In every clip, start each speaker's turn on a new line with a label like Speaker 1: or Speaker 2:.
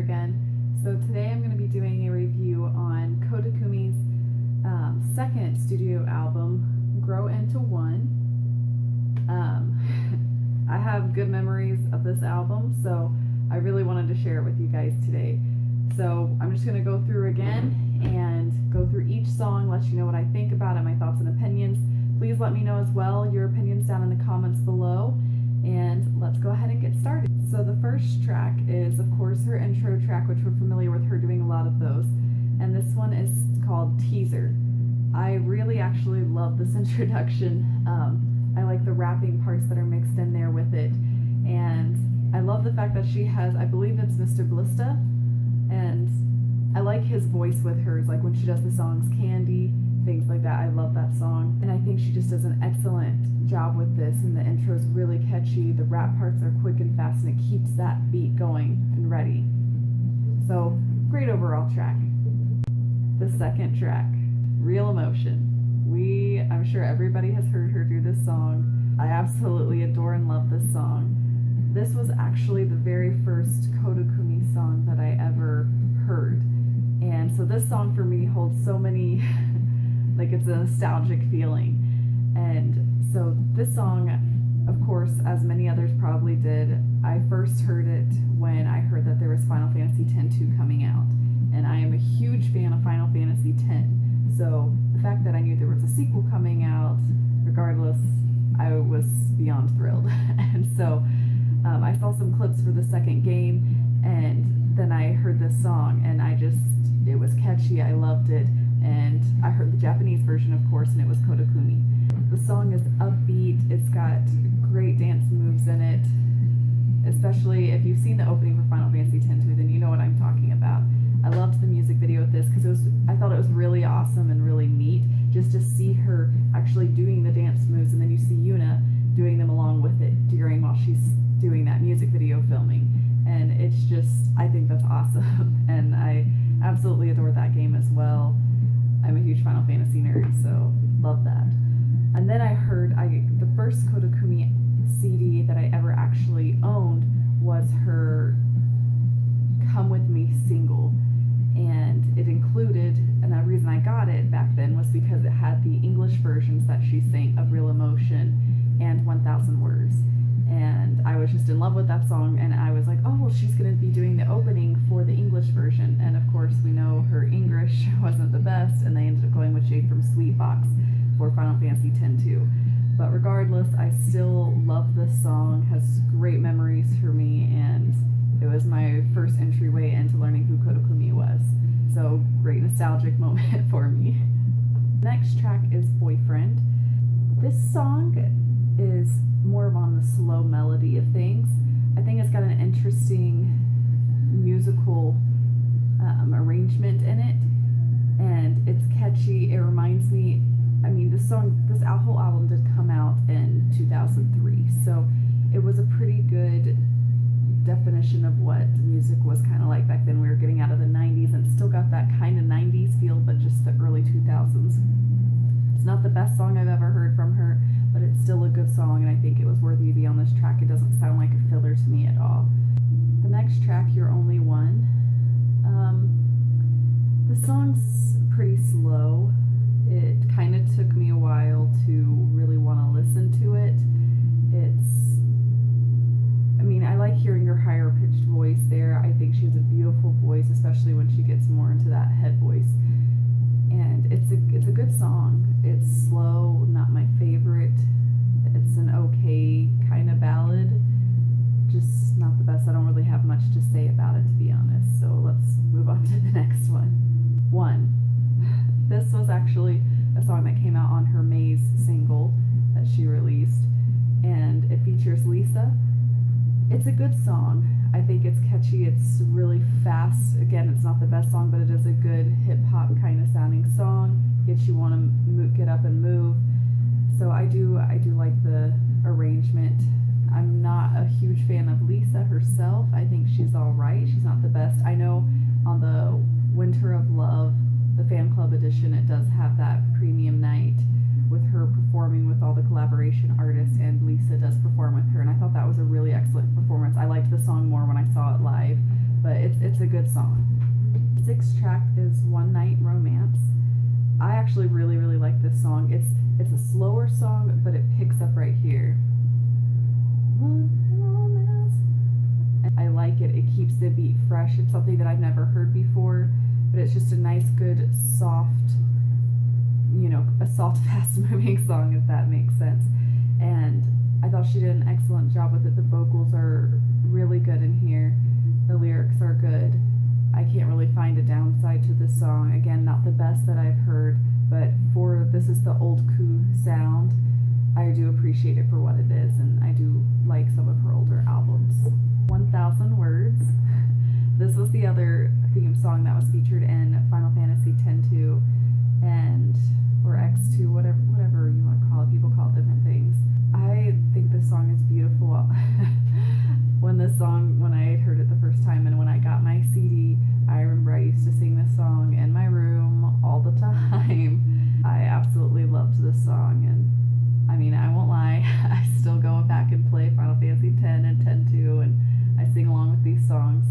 Speaker 1: again. So today I'm going to be doing a review on Koda Kumi's second studio album, Grow Into One. I have good memories of this album, so I really wanted to share it with you guys today. So I'm just going to go through again and go through each song, let you know what I think about it, my thoughts and opinions. Please let me know as well your opinions down in the comments below, and let's go ahead and get started. So the first track is, of course, her intro track, which we're familiar with her doing a lot of those, and this one is called Teaser. I really actually love this introduction. I like the rapping parts that are mixed in there with it, and I love the fact that she has, I believe it's Mr. Blista, and I like his voice with hers, like when she does the songs Candy, things like that. I love that song, and I think she just does an excellent job with this, and the intro is really catchy, the rap parts are quick and fast, and it keeps that beat going and ready. So, great overall track. The second track, Real Emotion. I'm sure everybody has heard her do this song. I absolutely adore and love this song. This was actually the very first Koda Kumi song that I ever heard. And so this song for me holds so many, like it's a nostalgic feeling. And so this song, of course, as many others probably did, I first heard it when I heard that there was Final Fantasy X-2 coming out. And I am a huge fan of Final Fantasy X. So the fact that I knew there was a sequel coming out, regardless, I was beyond thrilled. And so I saw some clips for the second game, and then I heard this song, and it was catchy, I loved it, and I heard the Japanese version, of course, and it was Koda Kumi. The song is upbeat, it's got great dance moves in it, especially if you've seen the opening for Final Fantasy X-2, then you know what I'm talking about. I loved the music video with this because I thought it was really awesome and really neat just to see her actually doing the dance moves, and then you see Yuna doing them along with it while she's doing that music video filming. And it's just, I think that's awesome. And I absolutely adore that game as well. I'm a huge Final Fantasy nerd, so love that. And then I heard the first Koda Kumi CD that I ever actually owned was her Come With Me single. And it included, and the reason I got it back then was because it had the English versions that she sang of Real Emotion and 1000 Words. And I was just in love with that song, and I was like, oh, well, she's going to be doing the opening for the English version. And of course, we know her English wasn't the best, and they ended up going with Jade from Sweetbox for Final Fantasy X-2. But regardless, I still love this song, has great memories for me, and it was my first entryway into learning who Koda Kumi was. So, great nostalgic moment for me. Next track is Boyfriend. This song is more on the slow melody of things. I think it's got an interesting musical arrangement in it, and it's catchy. It reminds me, this whole album did come out in 2003, so it was a pretty good definition of what music was kind of like back then. We were getting out of the 90s and still got that kind of 90s feel, but just the early 2000s. It's not the best song I've ever heard from her, but it's still a good song, and I think it was worthy to be on this track. It doesn't sound like a filler to me at all. The next track, You're Only One. The song's pretty slow. It kind of took me a while to really want to listen to it. I like hearing her higher pitched voice there. I think she has a beautiful voice, especially when she gets more into that head voice. And it's a good song. It's slow, not my favorite. It's an okay kind of ballad, just not the best. I don't really have much to say about it, to be honest. So let's move on to the next one. This was actually a song that came out on her M.A.Z.E single that she released, and it features Lisa. It's a good song. I think it's catchy, it's really fast. Again, it's not the best song, but it is a good hip-hop kind of sounding song. Gets you want to get up and move. So I do like the arrangement. I'm not a huge fan of Lisa herself. I think she's alright. She's not the best. I know on the Winter of Love, the fan club edition, it does have that premium night with her performing with all the collaboration artists, and Lisa does perform with her, and I thought that was a really excellent performance. I liked the song more when I saw it live, but it's a a good song. Sixth track is One Night Romance. I actually really like this song. It's a slower song, but it picks up right here. I like it. It keeps the beat fresh. It's something that I've never heard before, but it's just a nice, good, soft, a soft, fast-moving song, if that makes sense. And I thought she did an excellent job with it. The vocals are really good in here. The lyrics are good. I can't really find a downside to this song. Again, not the best that I've heard, but this is the old Koo sound. I do appreciate it for what it is, and I do like some of her older albums. 1,000 Words. This was the other theme song that was featured in Final Fantasy X-2 or X2, whatever you want to call it. People call it different things. I think this song is beautiful. When I had heard it the first time and when I got my CD, I remember I used to sing this song in my room all the time. I absolutely loved this song, and I mean, I won't lie, I still go back and play Final Fantasy X and X-2, and I sing along with these songs.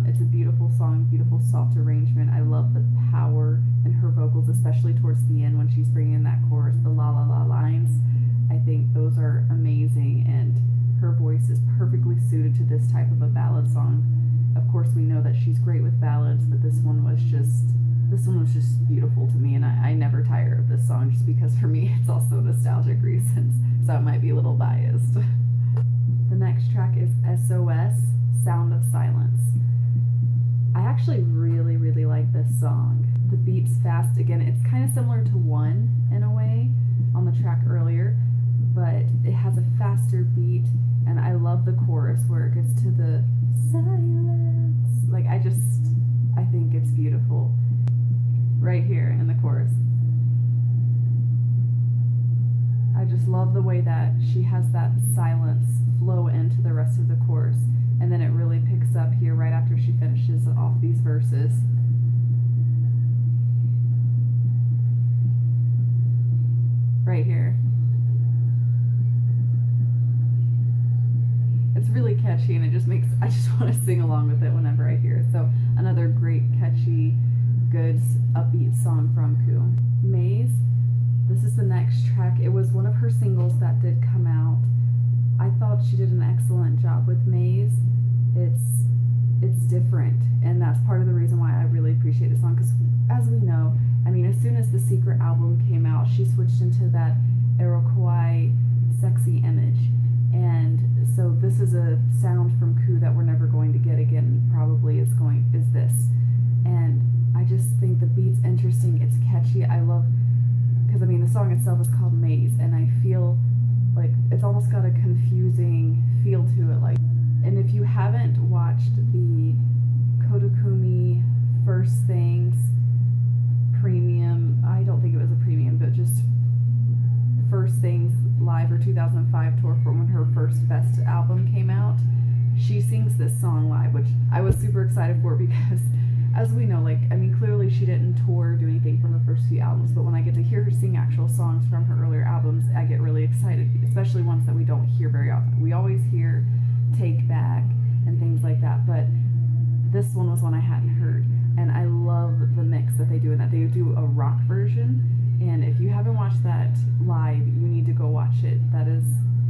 Speaker 1: It's a beautiful song, beautiful soft arrangement. I love the power in her vocals, especially towards the end when she's bringing in that chorus, the la la la lines. I think those are amazing, and her voice is perfectly suited to this type of a ballad song. Of course, we know that she's great with ballads, but this one was just beautiful to me, and I never tire of this song, just because for me it's also nostalgic reasons, so it might be a little biased. The next track is SOS, Sound of Silence. I actually really like this song. The beat's fast. Again, it's kind of similar to One in a way on the track earlier, but it has a faster beat, and I love the chorus where it gets to the silence. Like, I think it's beautiful right here in the chorus. I just love the way that she has that silence flow into the rest of the chorus, and then it really picks up here right after she finishes off these verses. Right here. It's really catchy, and I just want to sing along with it whenever I hear it. So another great, catchy, good, upbeat song from Koo. M.A.Z.E. This is the next track. It was one of her singles that did come out. I thought she did an excellent job with M.A.Z.E. It's different, and that's part of the reason why I really appreciate this song, because as we know, I mean, as soon as the Secret album came out, she switched into that Iroquois sexy image, and so this is a sound from Koo that we're never going to get again, probably is this. And I just think the beat's interesting, it's catchy. I love, because I mean, the song itself is called M.A.Z.E, and I feel like it's almost got a confusing feel to it. And if you haven't watched the Koda Kumi First Things premium, I don't think it was a premium, but just First Things live or 2005 tour from when her first Best album came out, she sings this song live, which I was super excited for, because as we know, clearly she didn't tour or do anything from her first few albums, but when I get to hear her sing actual songs from her earlier albums, I get really excited, especially ones that we don't hear very often. We always hear Take Back and things like that, but this one was one I hadn't heard, and I love the mix that they do in that. They do a rock version, and if you haven't watched that live, you need to go watch it.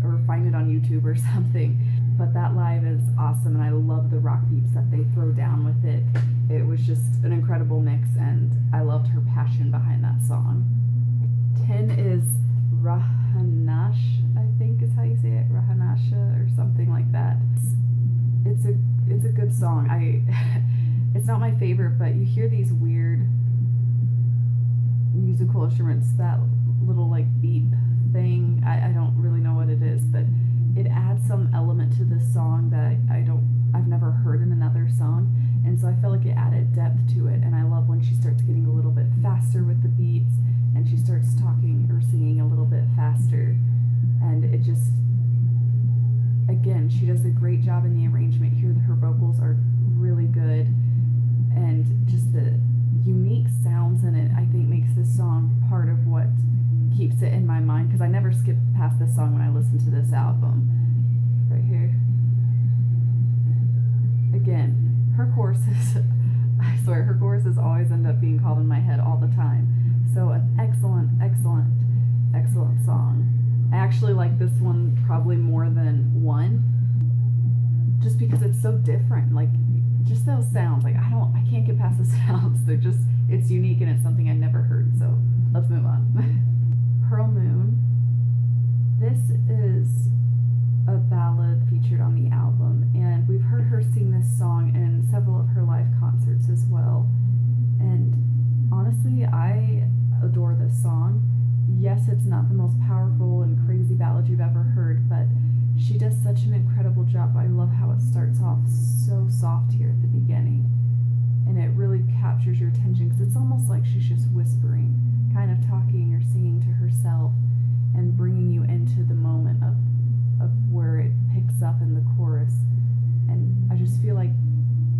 Speaker 1: Or find it on YouTube or something. But that live is awesome, and I love the rock beats that they throw down with it. It was just an incredible mix, and I loved her passion behind that song. 10 is Rahanash, I think is how you say it, Rahanasha or something like that. It's a good song. It's not my favorite, but you hear these weird musical instruments, that little beep thing. I don't really know what it is, but it adds some element to this song that I've never heard in another song, and so I feel like it added depth to it. And I love when she starts getting a little bit faster with the beats, and she starts talking or singing a little bit faster, and it just, again, she does a great job in the arrangement here. Her vocals are really good, and just the unique sounds in it, I think, makes this song part of what keeps it in my mind, because I never skip past this song when I listen to this album. Right here. Again, her chorus choruses, I swear, her choruses always end up being called in my head all the time. So an excellent, excellent, excellent song. I actually like this one probably more than one, just because it's so different. Like, just those sounds. Like, I can't get past the sounds. They're just, it's unique and it's something I never heard. So let's move on. Pearl Moon. This is a ballad featured on the album, and we've heard her sing this song in several of her live concerts as well. And honestly, I adore this song. Yes, it's not the most powerful and crazy ballad you've ever heard, but she does such an incredible job. I love how it starts off so soft here at the beginning, and it really captures your attention because it's almost like she's just whispering, kind of talking or singing to herself and bringing you into the moment of where it picks up in the chorus. And I just feel like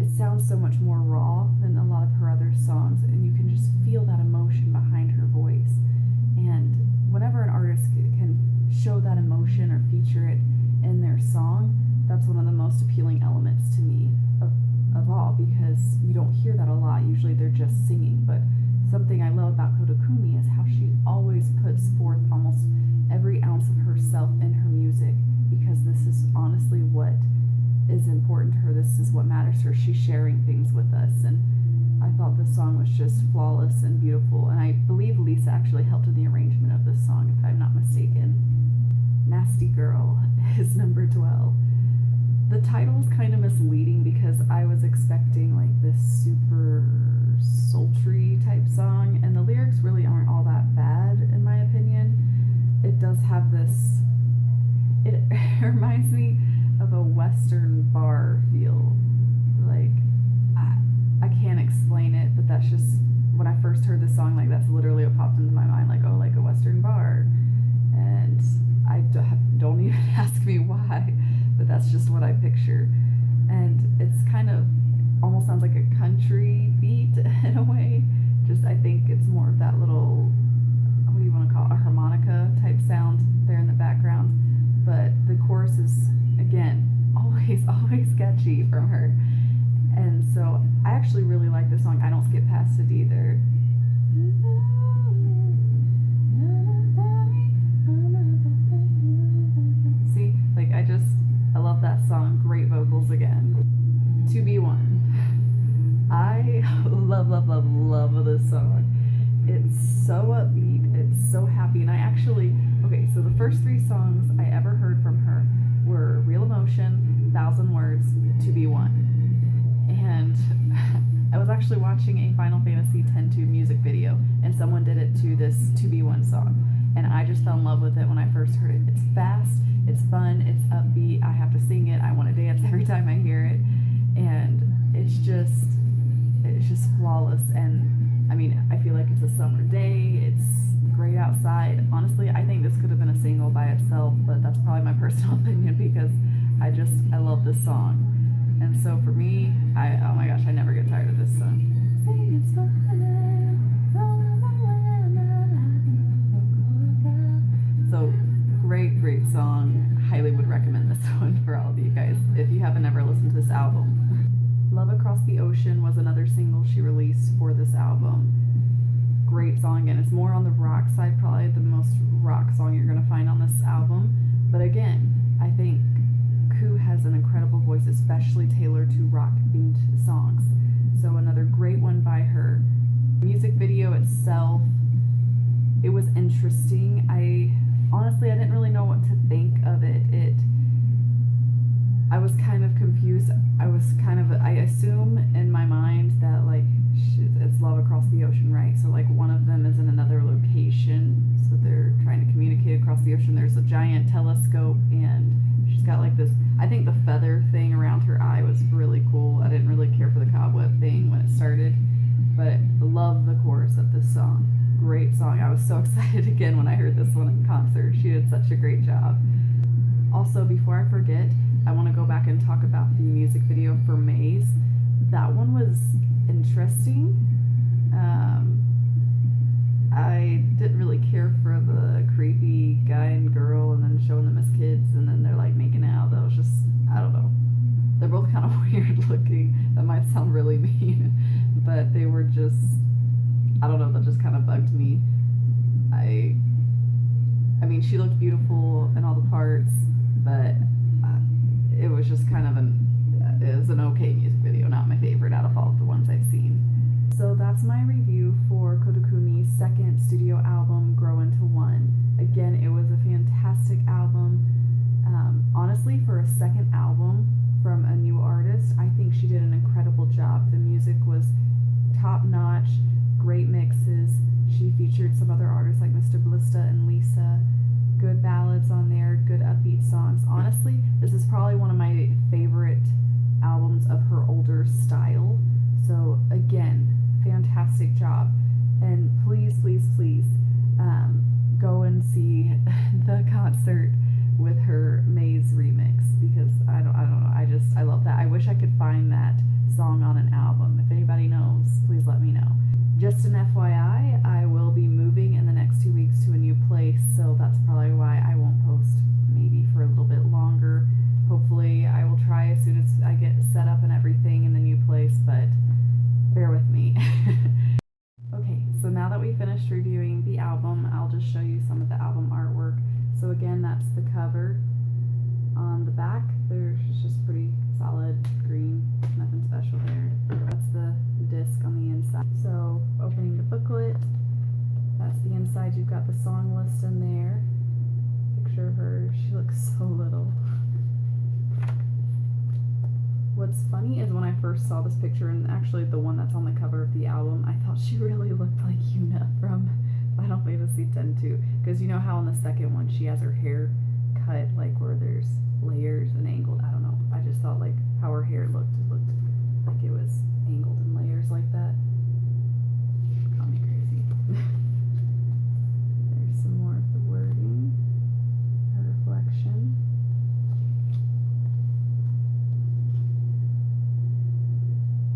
Speaker 1: it sounds so much more raw than a lot of her other songs, and you can just feel that emotion behind her voice. And whenever an artist can show that emotion or feature it in their song, that's one of the most appealing elements to me of all, because you don't hear that a lot. Usually they're just singing, but something I love about Koda Kumi is how she always puts forth almost every ounce of herself in her music, because this is honestly what is important to her. This is what matters to her. She's sharing things with us, and I thought this song was just flawless and beautiful, and I believe Lisa actually helped in the arrangement of this song, if I'm not mistaken. Nasty Girl is number 12. The title is kind of misleading because I was expecting like this super sultry type song, and the lyrics really aren't all that bad in my opinion. It does have this, it reminds me of a Western bar feel. Like, I can't explain it, but that's just, when I first heard this song, like that's literally what popped into my mind, like, oh, like a Western bar. And I don't even ask me why, but that's just what I picture. And it's kind of, almost sounds like a country beat in a way. Just, I think it's more of that little, what do you want to call it, a harmonica type sound there in the background. But the chorus is, again, always catchy from her. And so I actually really like this song. I don't skip past it either. See, like I love that song. Great vocals again. To Be One. I love this song. It's so upbeat, it's so happy, and I actually, okay, so the first 3 songs I ever heard from her were Real Emotion, 1,000 Words, To Be One. And I was actually watching a Final Fantasy X-2 music video, and someone did it to this To Be One song, and I just fell in love with it when I first heard it. It's fast, it's fun, it's upbeat, I have to sing it, I want to dance every time I hear it, and it's just flawless. And I mean, I feel like it's a summer day, it's great outside. Honestly, I think this could have been a single by itself, but that's probably my personal opinion because I love this song. And so for me, oh my gosh, I never get tired of this song. So great song. Highly would recommend this one for all of you guys if you haven't ever listened to this album. Love Across the Ocean was another single she released for this album. Great song, again, it's more on the rock side, probably the most rock song you're going to find on this album. But again, I think Koo has an incredible voice, especially tailored to rock-themed songs. So another great one by her. Music video itself, it was interesting. Honestly, I didn't really know what to think of it. I was kind of confused. I assume in my mind that like it's love across the ocean, right? So like one of them is in another location, so they're trying to communicate across the ocean. There's a giant telescope, and she's got like this, I think the feather thing around her eye was really cool. I didn't really care for the cobweb thing when it started, but love the chorus of this song. Great song. I was so excited again when I heard this one in concert. She did such a great job. Also, before I forget, I want to go back and talk about the music video for M.A.Z.E. That one was interesting. I didn't really care for the creepy guy and girl and then showing them as kids and then they're like making out. That was just, I don't know. They're both kind of weird looking. That might sound really mean, but they were just, I don't know, that just kind of bugged me. I mean, she looked beautiful in all the parts, but it was just kind of it was an okay music video, not my favorite out of all the ones I've seen. So that's my review for Koda Kumi's second studio album, Grow Into One. Again, it was a fantastic album. Honestly, for a second album from a new artist, I think she did an incredible job. The music was top notch, great mixes. She featured some other artists like Mr. Ballista and Lisa. Good ballads on there, good upbeat songs. Honestly, this is probably one of my favorite albums of her older style. So again, fantastic job. And please, please, please go and see the concert with her M.A.Z.E remix, because I don't know, I love that. I wish I could find that song on an album. If anybody knows, please let me know. Just an FYI, I will be moving in the next 2 weeks to a new place, so that's probably why I won't post maybe for a little bit longer. Hopefully I will try as soon as I get set up and everything in the new place, but bear with me. Okay, so now that we finished reviewing the album, I'll just show you some of the album artwork. So again, that's the cover. On the back, there's just pretty solid green, nothing special there. That's the disc on the inside. So opening the booklet, that's the inside. You've got the song list in there. Picture of her, she looks so little. What's funny is when I first saw this picture, and actually the one that's on the cover of the album, I thought she really looked like Yuna from Final Fantasy X-2. Because you know how in the second one she has her hair cut like where there's layers and angled. I don't know. I just thought like how her hair looked like it was angled in layers like that. Got me crazy. There's some more of the wording, her reflection.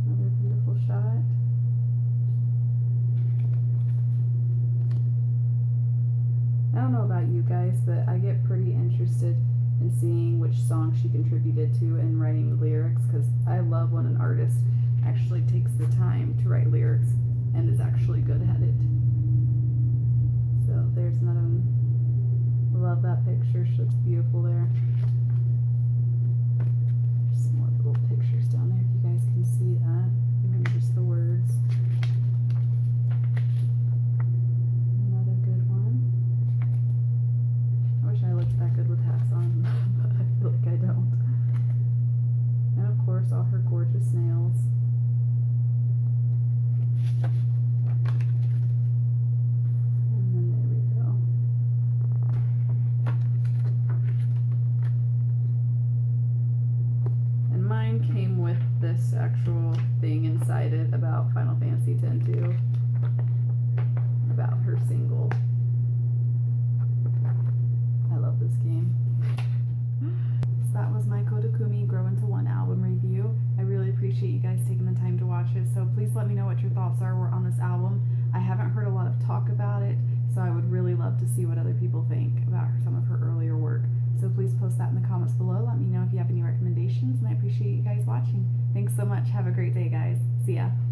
Speaker 1: Another beautiful shot. I don't know about you guys, but I get pretty interested in seeing which song she contributed to and writing the lyrics, because I love when an artist actually takes the time to write lyrics and is actually good at it. So there's another one. Love that picture. She looks beautiful there. There's some more little pictures down there if you guys can see that. And then just the words. Another good one. I wish I looked that good with hats on, but I feel like I don't. And of course, all her gorgeous nails. And then there we go. And mine came with this actual thing inside it about Final Fantasy X too. About her single. I love this game. So that was my Koda Kumi Grow Into One album review. I really appreciate you guys taking the time to watch it. So please let me know what your thoughts are on this album. I haven't heard a lot of talk about it, so I would really love to see what other people think about some of her earlier work. So please post that in the comments below. Let me know if you have any recommendations, and I appreciate you guys watching. Thanks so much. Have a great day, guys. See ya.